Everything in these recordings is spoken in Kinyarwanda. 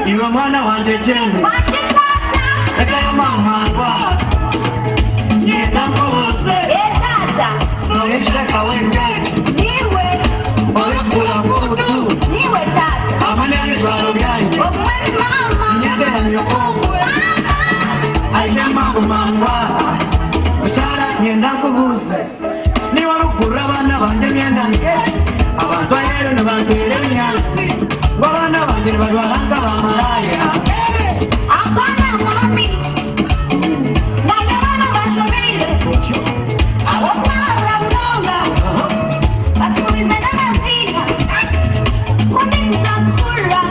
Iwe mwana wanje jembe Eka mama kwa Nieta mkose Tata Noishwe kawenge Niwe Oyo kula futu Niwe tata Amane nishwaro byanyi Omwani mama Nyede nyokoku Aje mambo mangwa Uchara nyenda kubuze Niwa rukura abana banje myenda nke Abantu ayero nibangire myasi Wabana banje nibarwahanga bamaraya Apana mami Nagabana bashomile Awokara mnonga Batumize na mazina Kundi kusakura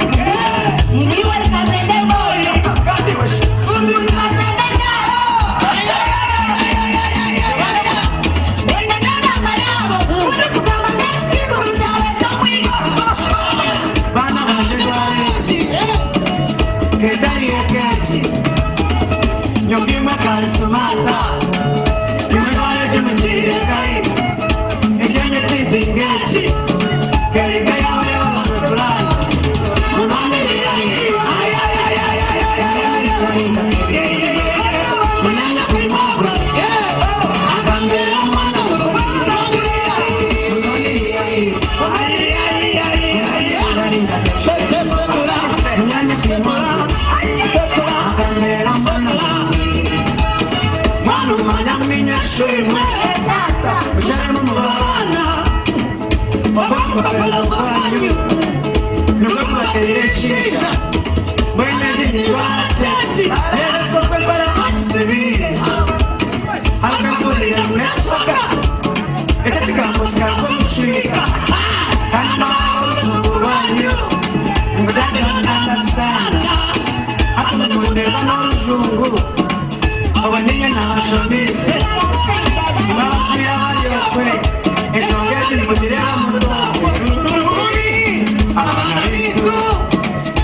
Niwe kazende boy Kundi kazende nyaro Wenda nana mayabo Kundi kukama nechi kumchawe kamwigo Bana banje bari Kedari eketi Nyongima karisumata Nyumegare jimujire kai Ekenye titi ngeti Kerika yawe yawa sukulani Munane yari Munanya kulimabra Akambera mwana Munanya kulimabra Akambera mwana Manu manya minya shimwe Ujarimu mubabana Wabamba kapela kwanyu Nukuma keirechisha Mwene dini wate Nere sope para maksibiri Alkambuli ya mnesoka Ekatika mbuska kumshika Kanima usuku wanyu Mudani wananda sana Hata mwendela na uzungu Obanyenye na washomise Mawasi ya waliokwe Eshongezi mujirela mutoke Abanaritu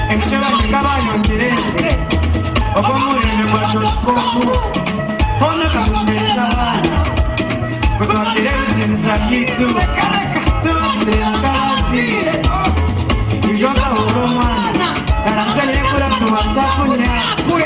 Emchola nikabanyo njirende Okomureme kwa chokomu Hono kakumeza wana Kutwashirewe zinsakitu Tuwashirewe kawasire Ijoga uromwana Karamsele kura tuwasafu nyakwe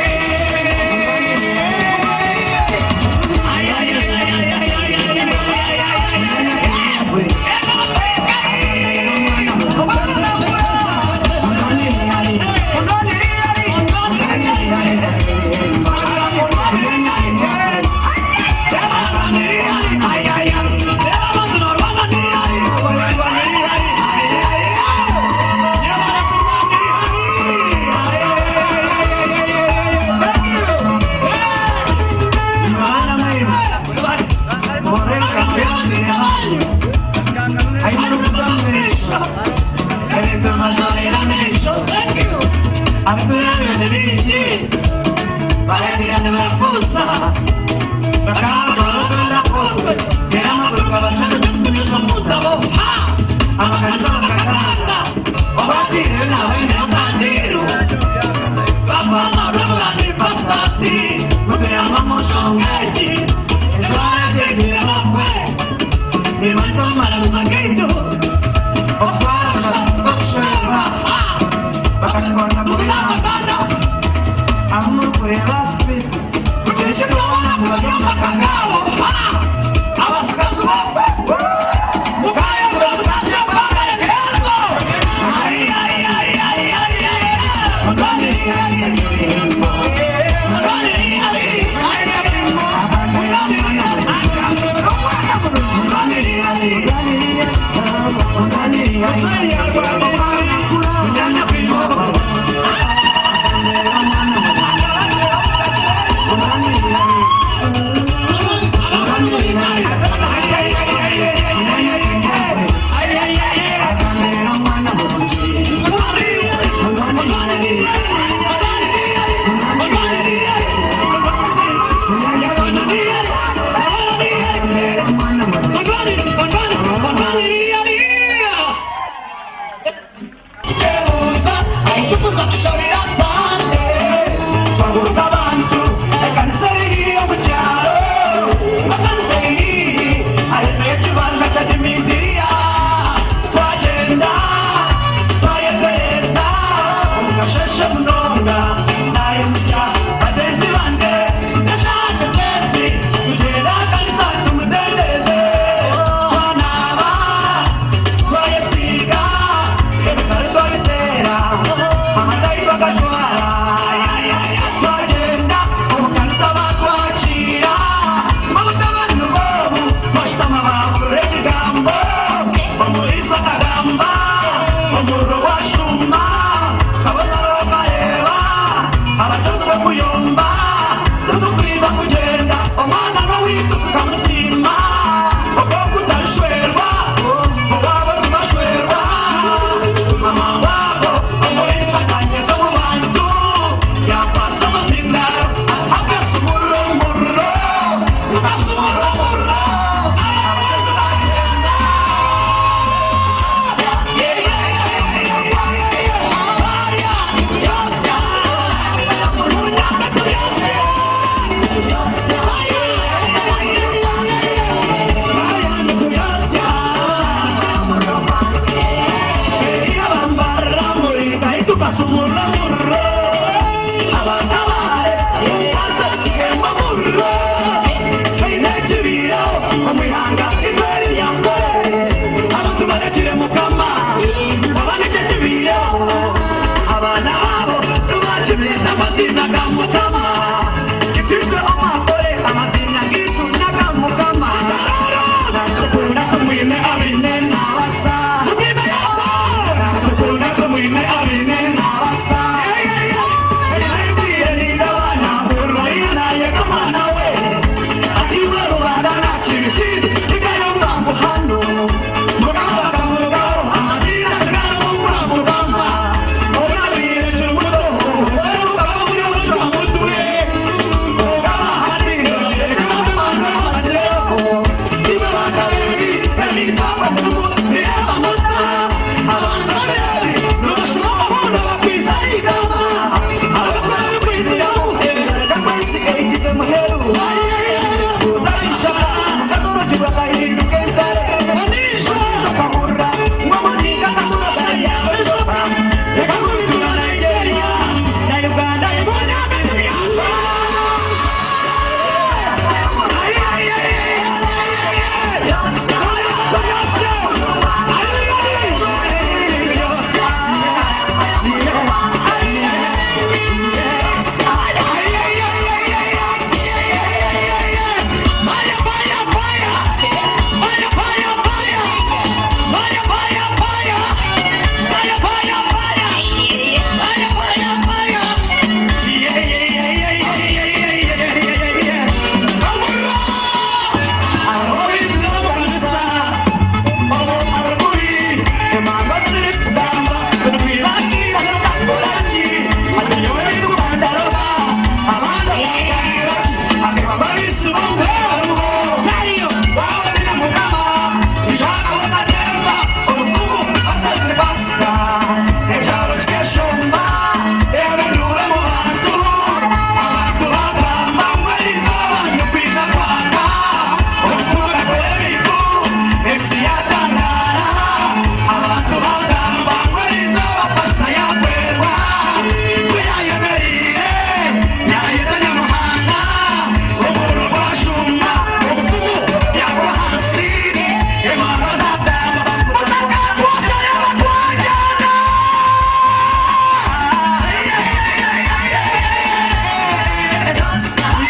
Emana